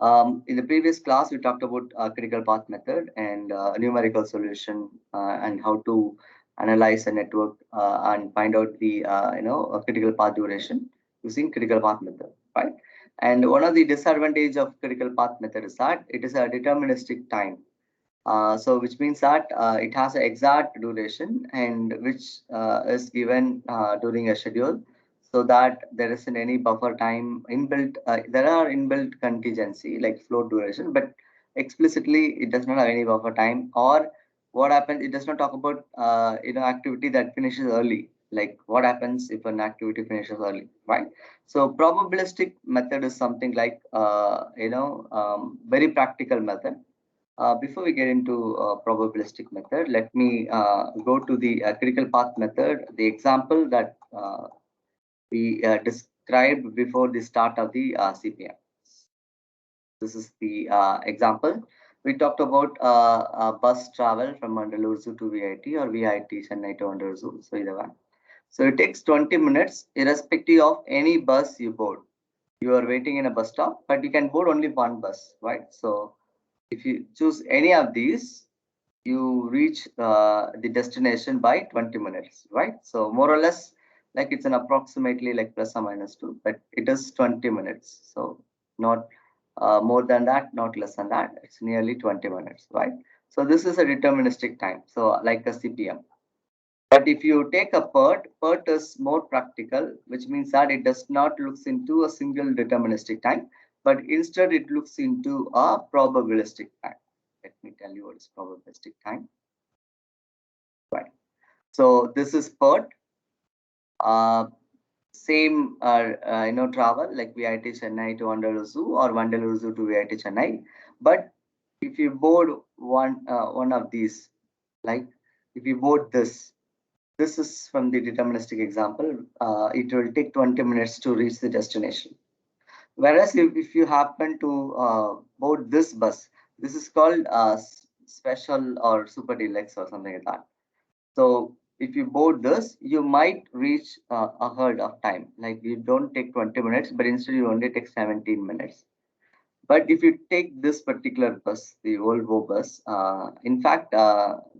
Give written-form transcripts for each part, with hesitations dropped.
In the previous class, we talked about critical path method and numerical solution and how to analyze a network and find out the critical path duration using critical path method, right? And one of the disadvantage of critical path method is that it is a deterministic time. So which means that it has an exact duration and which is given during a schedule, so that there isn't any buffer time inbuilt. There are inbuilt contingency like float duration, but explicitly it does not have any buffer time. Or what happens? It does not talk about activity that finishes early. Like what happens if an activity finishes early, right? So probabilistic method is something like very practical method. Before we get into probabilistic method, let me go to the critical path method, the example that we described before the start of the CPM. This is the example. We talked about bus travel from Mandalore Zoo to VIT or VIT Chennai to Mandalore Zoo. So either one. So it takes 20 minutes irrespective of any bus you board. You are waiting in a bus stop, but you can board only one bus, right? So if you choose any of these, you reach the destination by 20 minutes, right? So more or less, like it's an approximately like plus or minus 2, but it is 20 minutes. So not more than that, not less than that. It's nearly 20 minutes, right? So this is a deterministic time. So like a CPM. But if you take a PERT is more practical, which means that it does not look into a single deterministic time, but instead it looks into a probabilistic time. Let me tell you what is probabilistic time. Right. So this is PERT. Same travel like VIT Chennai to Vandalur Zoo or Vandalur Zoo to VIT Chennai. But if you board one of these, like if you board this is from the deterministic example. It will take 20 minutes to reach the destination. Whereas if you happen to board this bus, this is called special or super deluxe or something like that. So if you board this, you might reach ahead of time. Like you don't take 20 minutes, but instead you only take 17 minutes. But if you take this particular bus, the Volvo bus, in fact,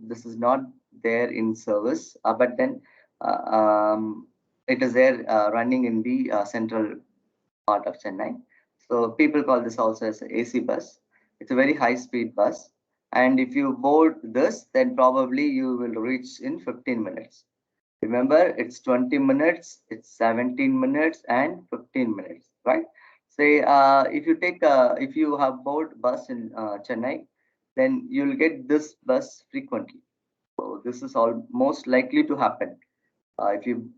this is not there in service, but then it is there running in the central part of Chennai. So people call this also as a AC bus. It's a very high speed bus. And if you board this, then probably you will reach in 15 minutes. Remember, it's 20 minutes, it's 17 minutes, and 15 minutes, right? Say, if you have board bus in Chennai, then you'll get this bus frequently. So this is all most likely to happen. If you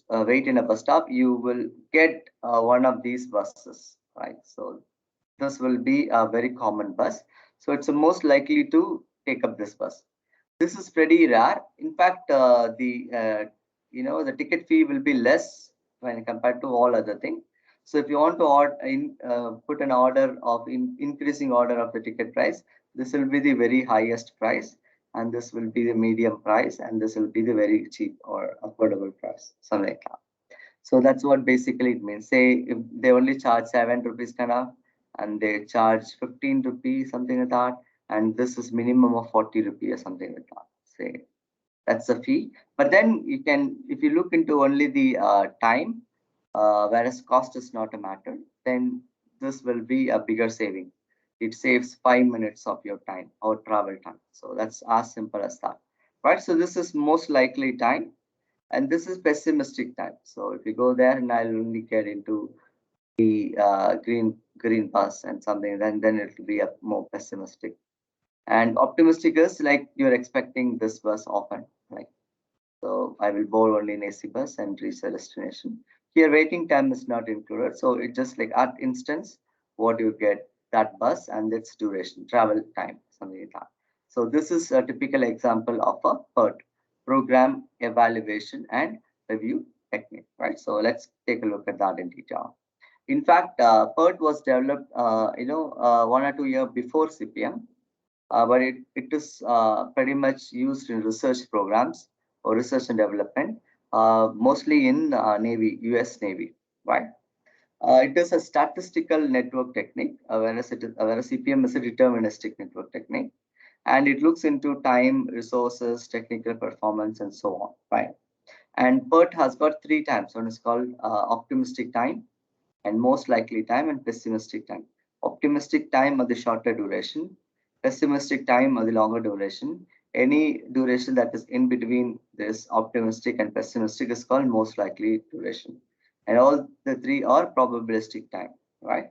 wait in a bus stop, you will get one of these buses, right? So this will be a very common bus. So it's most likely to take up this bus. This is pretty rare. In fact, the ticket fee will be less when compared to all other things. So if you want to put an order of increasing order of the ticket price, this will be the very highest price, and this will be the medium price, and this will be the very cheap or affordable price, something like that. So that's what basically it means. Say if they only charge 7 rupees kind of, and they charge 15 rupees, something like that, and this is minimum of 40 rupees or something like that. Say that's the fee. But then you can, if you look into only the time, whereas cost is not a matter, then this will be a bigger saving. It saves 5 minutes of your time or travel time. So that's as simple as that, right? So this is most likely time, and this is pessimistic time. So if you go there, and I'll only get into the green bus and something, then it will be a more pessimistic. And optimistic is like you're expecting this bus often, right? So I will board only in AC bus and reach the destination. Here waiting time is not included. So it just like at instance, what you get that bus and its duration, travel time, something like that. So this is a typical example of a PERT, program evaluation and review technique, right? So let's take a look at that in detail. In fact, PERT was developed, 1 or 2 years before CPM, but it is pretty much used in research programs or research and development, mostly in Navy, US Navy, right? It is a statistical network technique, whereas CPM is a deterministic network technique, and it looks into time, resources, technical performance, and so on. Right. And PERT has got three times. One is called optimistic time, and most likely time, and pessimistic time. Optimistic time are the shorter duration, pessimistic time are the longer duration. Any duration that is in between this optimistic and pessimistic is called most likely duration. And all the three are probabilistic time, right?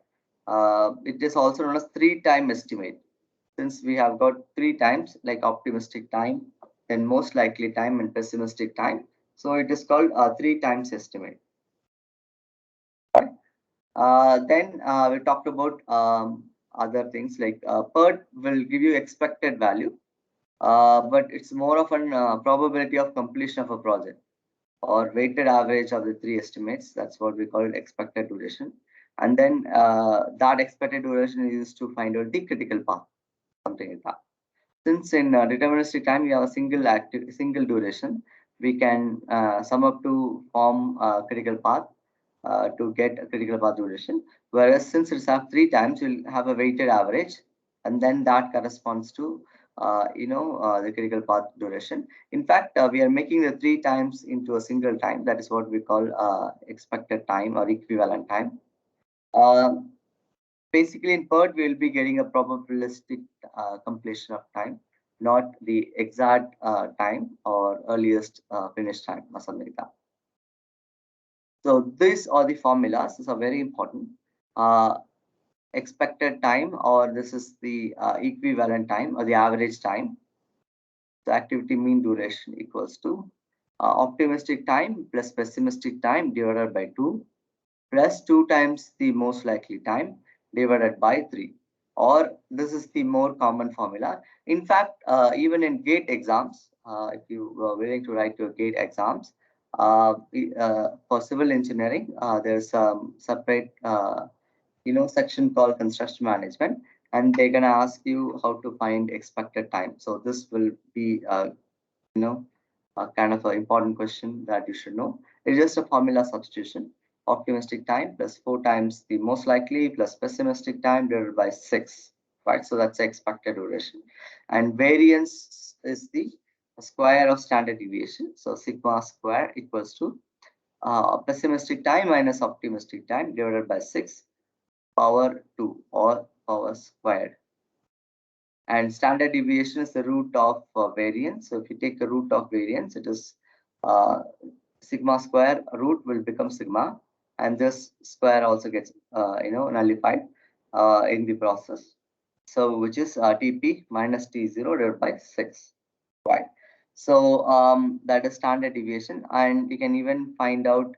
It is also known as three-time estimate. Since we have got three times like optimistic time, then most likely time and pessimistic time. So it is called a three times estimate. Then we talked about other things like PERT will give you expected value, but it's more of an probability of completion of a project or weighted average of the three estimates. That's what we call expected duration. And then that expected duration is used to find out the critical path, something like that. Since in deterministic time we have a single duration, we can sum up to form a critical path to get a critical path duration. Whereas since it's have three times, you'll have a weighted average, and then that corresponds to the critical path duration. In fact, we are making the three times into a single time. That is what we call expected time or equivalent time. Basically, in PERT, we will be getting a probabilistic completion of time, not the exact time or earliest finish time or something like that. So these are the formulas. These are very important. Expected time, or this is the equivalent time or the average time. The activity mean duration equals to optimistic time plus pessimistic time divided by 2 plus 2 times the most likely time divided by 3. Or this is the more common formula. In fact, even in GATE exams, if you were willing to write your GATE exams, for civil engineering, there's a separate section called construction management, and they're gonna ask you how to find expected time. So this will be kind of an important question that you should know. It's just a formula substitution. Optimistic time plus 4 times the most likely plus pessimistic time divided by 6, right? So that's the expected duration. And variance is the square of standard deviation. So sigma square equals to pessimistic time minus optimistic time divided by 6 power 2 or power squared. And standard deviation is the root of variance. So if you take the root of variance, it is sigma square root will become sigma, and this square also gets nullified in the process. So which is TP minus T0 divided by 6, right? So that is standard deviation, and you can even find out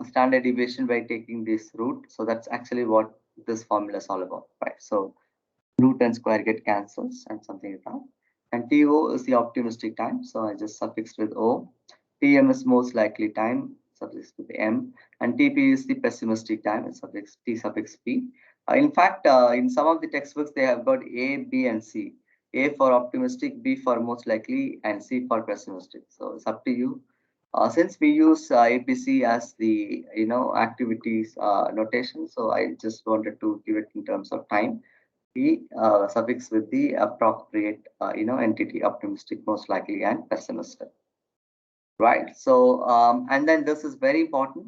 standard deviation by taking this root. So that's actually what this formula is all about, right? So root and square get cancels and something like that. And TO is the optimistic time. So I just suffixed with O. TM is most likely time, suffixed with M. And TP is the pessimistic time, it's suffix T suffix P. In fact, in some of the textbooks, they have got A, B, and C. A for optimistic, B for most likely, and C for pessimistic. So it's up to you. Since we use APC as the activities notation, so I just wanted to give it in terms of time. P suffix with the appropriate entity, optimistic, most likely, and pessimistic, right? So and then this is very important,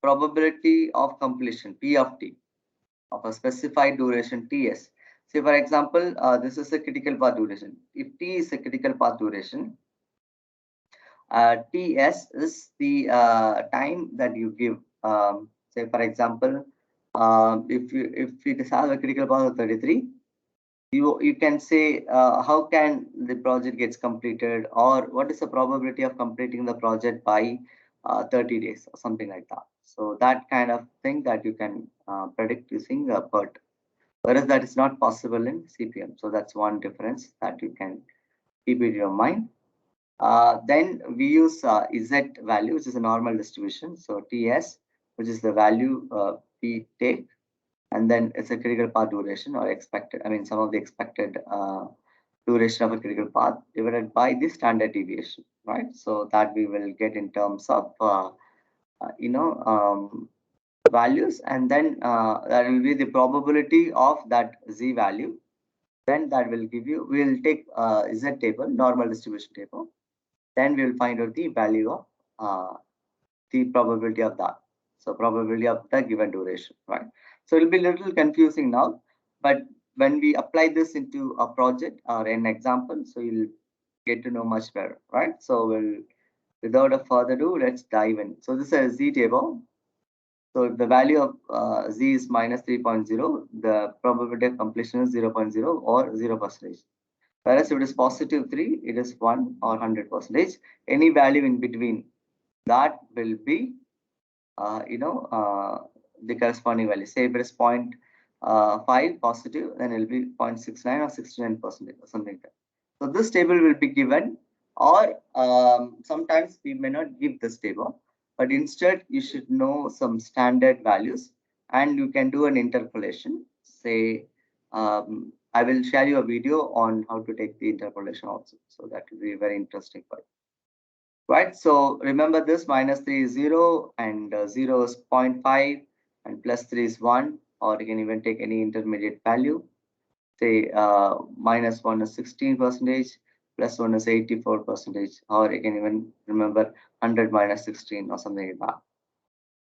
probability of completion, P of T, of a specified duration TS. Say for example, this is a critical path duration. If T is a critical path duration, TS is the time that you give. Say for example, if it has a critical path of 33, you can say how can the project gets completed, or what is the probability of completing the project by 30 days or something like that. So that kind of thing that you can predict using PERT, whereas that is not possible in CPM. So that's one difference that you can keep in your mind. Then we use Z value, which is a normal distribution. So TS, which is the value we take, and then it's a critical path duration or expected, some of the expected duration of a critical path divided by the standard deviation, right? So that we will get in terms of values, and then that will be the probability of that z value. Then that will give you, we will take z table, normal distribution table. Then we will find out the value of the probability of that. So probability of the given duration, right? So it will be a little confusing now, but when we apply this into a project or an example, so you'll get to know much better, right? So without a further ado, let's dive in. So this is a z table. So if the value of z is minus 3.0, the probability of completion is 0.0 or 0%. Whereas if it is positive 3, it is 1 or 100%. Any value in between that will be, the corresponding value. Say if it is 0.5 positive, then it will be 0.69 or 69% or something like that. So this table will be given, or sometimes we may not give this table, but instead you should know some standard values and you can do an interpolation. Say, I will share you a video on how to take the interpolation also. So that will be very interesting for you. Right, so remember this, minus 3 is 0 and 0 is 0.5 and plus 3 is 1, or you can even take any intermediate value. Say minus 1 is 16%, plus 1 is 84%, or you can even remember 100 minus 16 or something like that.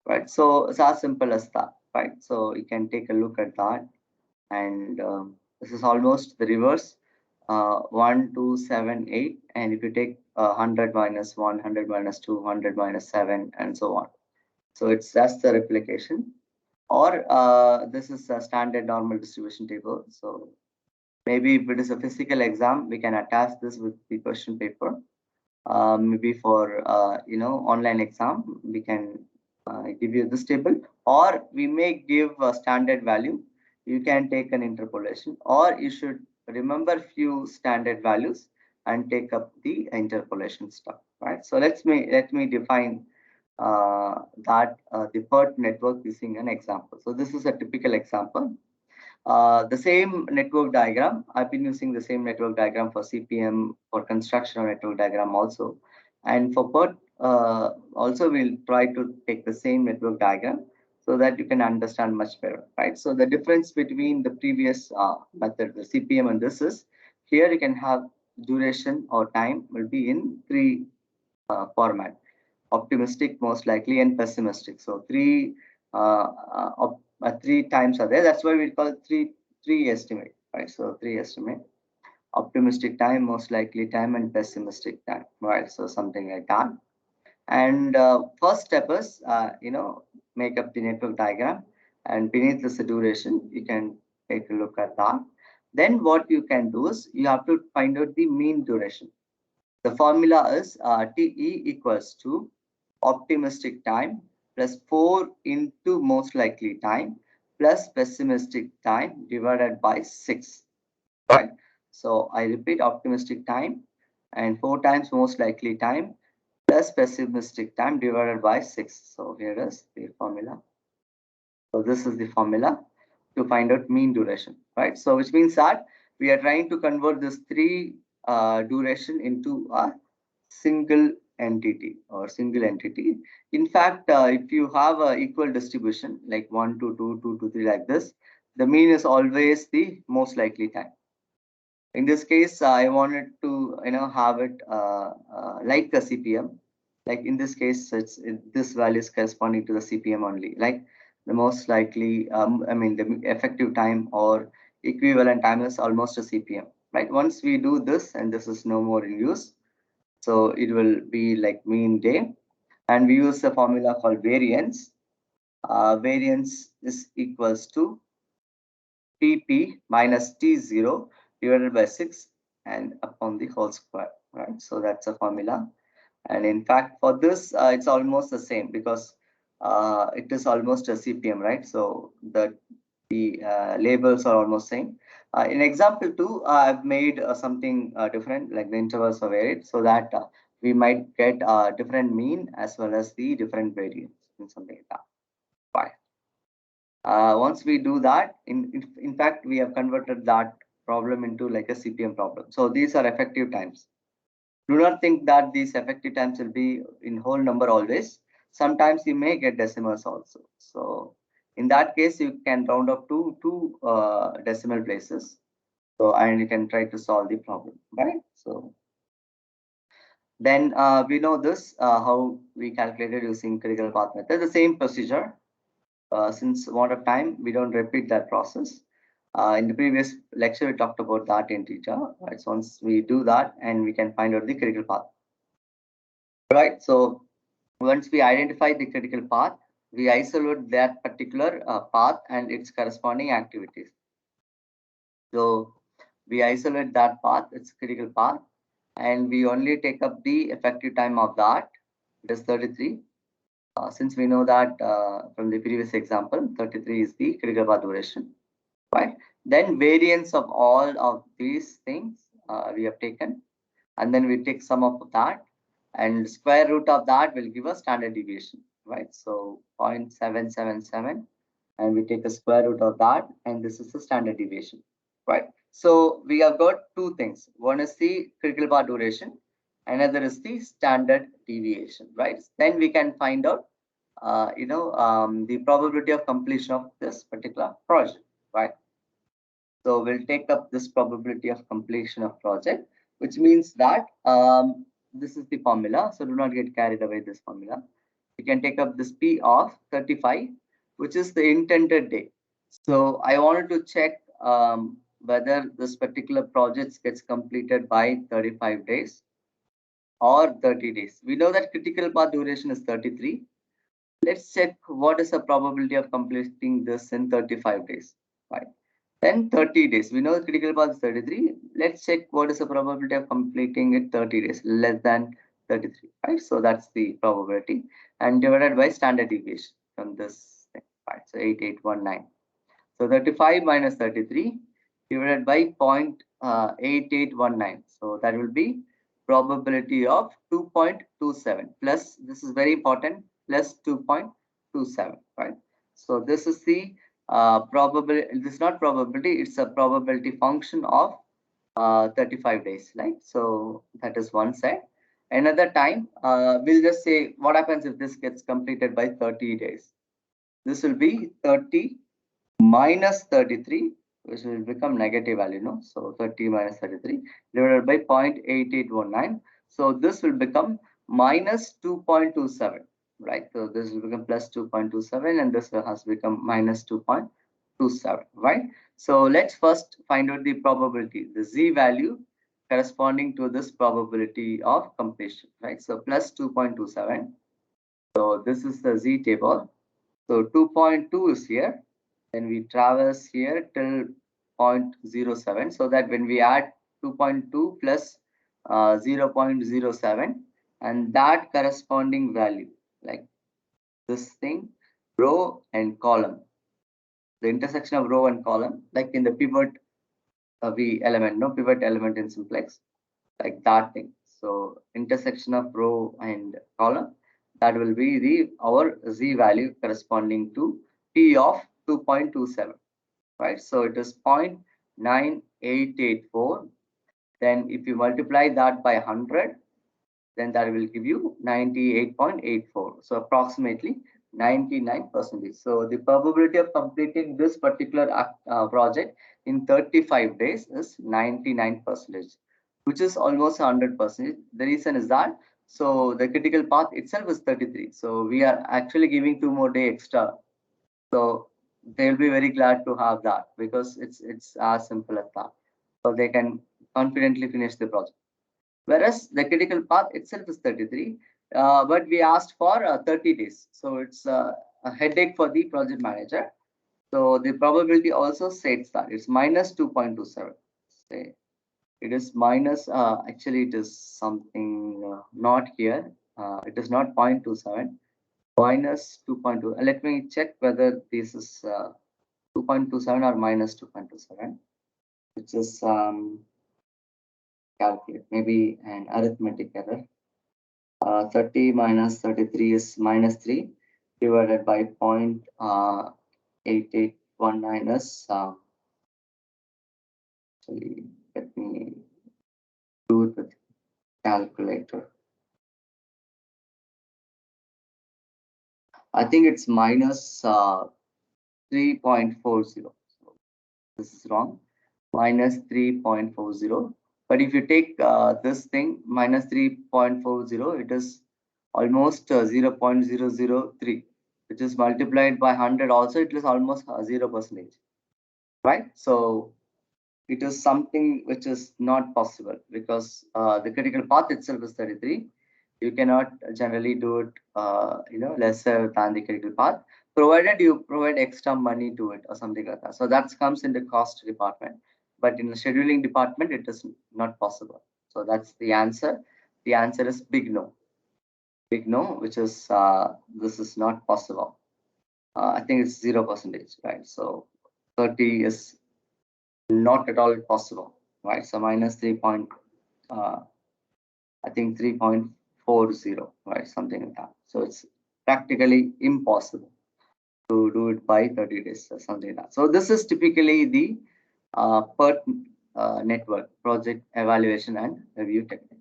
Right, so it's as simple as that, right? So you can take a look at that, and this is almost the reverse. 1, 2, 7, 8, and if you take 100 minus 1, 100 minus 2, 100 minus 7, and so on. So it's just the replication, or this is a standard normal distribution table. So maybe if it is a physical exam, we can attach this with the question paper. Maybe for online exam, we can give you this table, or we may give a standard value. You can take an interpolation, or you should remember few standard values and take up the interpolation stuff, right? So let me define the PERT network using an example. So this is a typical example. The same network diagram, I've been using the same network diagram for CPM, for construction network diagram also. And for PERT, also we'll try to take the same network diagram so that you can understand much better, right? So the difference between the previous method, the CPM, and this is, here you can have duration or time will be in three format: optimistic, most likely, and pessimistic. So three times are there. That's why we call it three estimate, right? So three estimate: optimistic time, most likely time, and pessimistic time, right? So something like that. And first step is, make up the network diagram, and beneath this duration, you can take a look at that. Then what you can do is you have to find out the mean duration. The formula is TE equals to optimistic time plus 4 into most likely time plus pessimistic time divided by 6. Right. So I repeat, optimistic time and 4 times most likely time plus pessimistic time divided by 6. So here is the formula. So this is the formula to find out mean duration, right? So which means that we are trying to convert this three duration into a single entity or single entity. In fact, if you have a equal distribution like 1 to 2, 2 to 3 like this, the mean is always the most likely time. In this case, I wanted to have it like the CPM. Like in this case, this value is corresponding to the CPM only. Like the most likely, the effective time or equivalent time is almost a CPM. Right. Once we do this, and this is no more in use, so it will be like mean day, and we use the formula called variance. Variance is equals to PP minus T0 divided by 6 and upon the whole square, right? So that's a formula. And in fact, for this, it's almost the same because it is almost a CPM, right? So the labels are almost same. In example 2, I've made something different, like the intervals are varied, so that we might get different mean as well as the different variance in something like that. Fine. Once we do that, in fact, we have converted that problem into like a CPM problem. So these are effective times. Do not think that these effective times will be in whole number always. Sometimes you may get decimals also. So in that case, you can round up to two decimal places. So, and you can try to solve the problem, right? So then we know this, how we calculated using critical path method, the same procedure. Since amount of time, we don't repeat that process. In the previous lecture, we talked about that in teacher, right? So once we do that, and we can find out the critical path, right? So once we identify the critical path, we isolate that particular path and its corresponding activities. So we isolate that path, its critical path, and we only take up the effective time of that. It is 33. Since we know that from the previous example, 33 is the critical path duration, right? Then variance of all of these things we have taken, and then we take sum of that, and square root of that will give us standard deviation, right? So 0.777, and we take the square root of that, and this is the standard deviation, right? So we have got two things. One is the critical path duration, another is the standard deviation, right? Then we can find out the probability of completion of this particular project, right? So we'll take up this probability of completion of project, which means that this is the formula. So do not get carried away this formula. You can take up this P of 35, which is the intended day. So I wanted to check whether this particular project gets completed by 35 days or 30 days. We know that critical path duration is 33. Let's check what is the probability of completing this in 35 days, right? Then 30 days. We know the critical path is 33. Let's check what is the probability of completing it 30 days, less than 33, right? So that's the probability, and divided by standard deviation from this thing, right? So 8819. So 35 minus 33 divided by 0.8819. So that will be probability of 2.27 plus, this is very important, plus 2.27, right? So this is the probability. This is not probability, it's a probability function of 35 days, right? So that is one side. Another time, we'll just say what happens if this gets completed by 30 days. This will be 30 minus 33, which will become negative value, no? So 30 minus 33 divided by 0.8819. So this will become minus 2.27, right? So this will become plus 2.27, and this has become minus 2.27, right? So let's first find out the probability, the z value corresponding to this probability of completion, right? So plus 2.27. So this is the z table. So 2.2 is here. Then we traverse here till 0.07, so that when we add 2.2 plus 0.07, and that corresponding value, like this thing, row and column, the intersection of row and column, like in the pivot v element, no pivot element in simplex, like that thing. So intersection of row and column, that will be the our z value corresponding to p of 2.27, right? So it is 0.9884. Then if you multiply that by 100, then that will give you 98.84. So approximately 99%. So the probability of completing this particular project in 35 days is 99%, which is almost 100%. The reason is that, so the critical path itself is 33. So we are actually giving 2 more days extra. So they'll be very glad to have that, because it's as simple as that. So they can confidently finish the project. Whereas the critical path itself is 33, but we asked for 30 days. So it's a headache for the project manager. So the probability also states that it's minus 2.27. Say it is minus, actually it is something not here. It is not 0.27, minus 2.2. Let me check whether this is 2.27 or minus 2.27, which is calculate, maybe an arithmetic error. 30 minus 33 is minus 3 divided by 0.8819 is, actually, let me do the calculator. I think it's minus 3.40. So this is wrong. Minus 3.40. But if you take this thing minus 3.40, it is almost 0.003, which is multiplied by 100. Also, it is almost 0%, right? So it is something which is not possible because the critical path itself is 33. You cannot generally do it, lesser than the critical path, provided you provide extra money to it or something like that. So that comes in the cost department, but in the scheduling department, it is not possible. So that's the answer. The answer is big no. Big no, which is this is not possible. I think it's 0%, right? So 30 is not at all possible, right? So minus 3 point, I think 3.40, right? Something like that. So it's practically impossible to do it by 30 days or something like that. So this is typically the PERT network, project evaluation and review technique.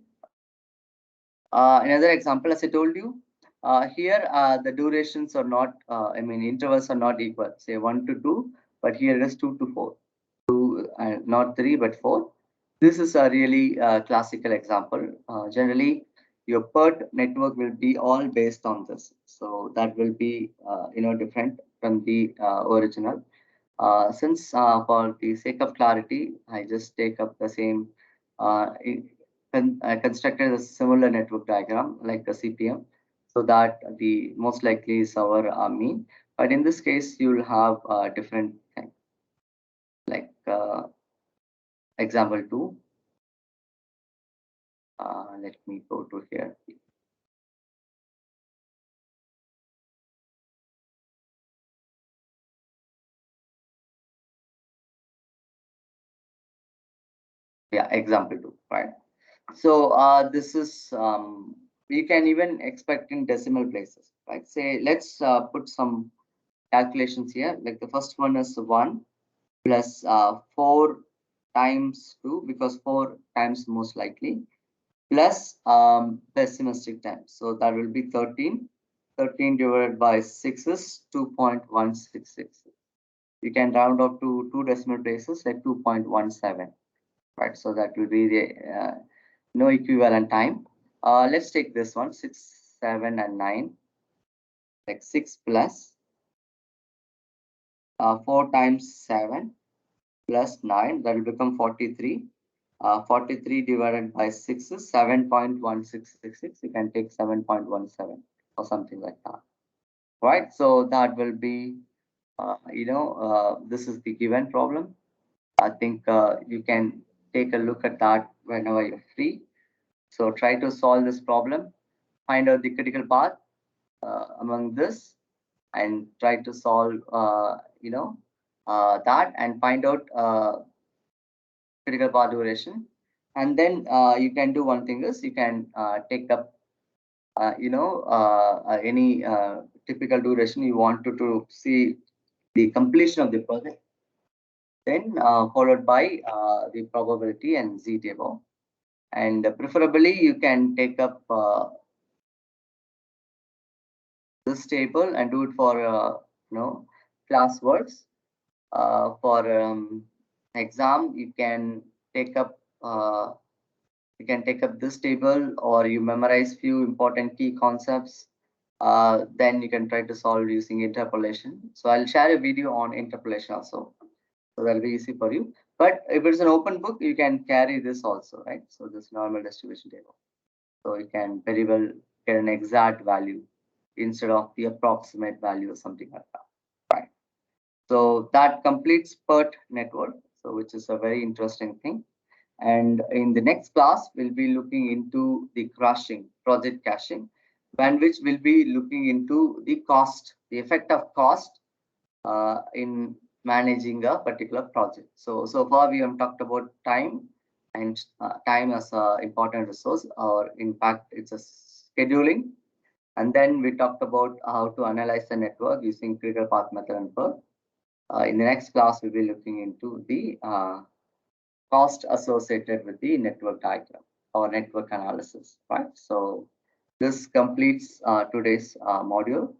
Another example, as I told you, here the durations are not, intervals are not equal, say 1 to 2, but here it is 2 to 4. Not 3 but 4. This is a really classical example. Generally, your PERT network will be all based on this, so that will be different from the original. Since for the sake of clarity, I just take up the same. I constructed a similar network diagram like a CPM, so that the most likely is our mean. But in this case, you will have different thing. Like example 2. Let me go to here. Yeah, example 2, right? So this is you can even expect in decimal places, right? Say let's put some calculations here. Like the first one is 1 plus 4 times 2, because 4 times most likely, plus pessimistic times. So that will be 13. 13 divided by 6 is 2.166. You can round up to 2 decimal places like 2.17, right? So that will be the no equivalent time. Let's take this one, 6, 7, and 9. Like 6 plus 4 times 7 plus 9, that will become 43. 43 divided by 6 is 7.1666. You can take 7.17 or something like that, right? So that will be, this is the given problem. I think you can take a look at that whenever you're free. So try to solve this problem, find out the critical path among this, and try to solve, that, and find out critical path duration. And then you can do one thing is you can take up, any typical duration you want to see the completion of the project, then followed by the probability and z table. And preferably you can take up this table and do it for class works. For exam, you can take up this table, or you memorize few important key concepts. Then you can try to solve using interpolation. So I'll share a video on interpolation also, so that'll be easy for you. But if it's an open book, you can carry this also, right? So this normal distribution table, so you can very well get an exact value instead of the approximate value or something like that, right? So that completes PERT network, so which is a very interesting thing. And in the next class, we'll be looking into the caching, project caching, when which we'll be looking into the cost, the effect of cost in managing a particular project. So far we have talked about time, and time as an important resource, or in fact it's a scheduling. And then we talked about how to analyze the network using critical path method and PERT. In the next class, we'll be looking into the cost associated with the network diagram or network analysis, right? So this completes today's module.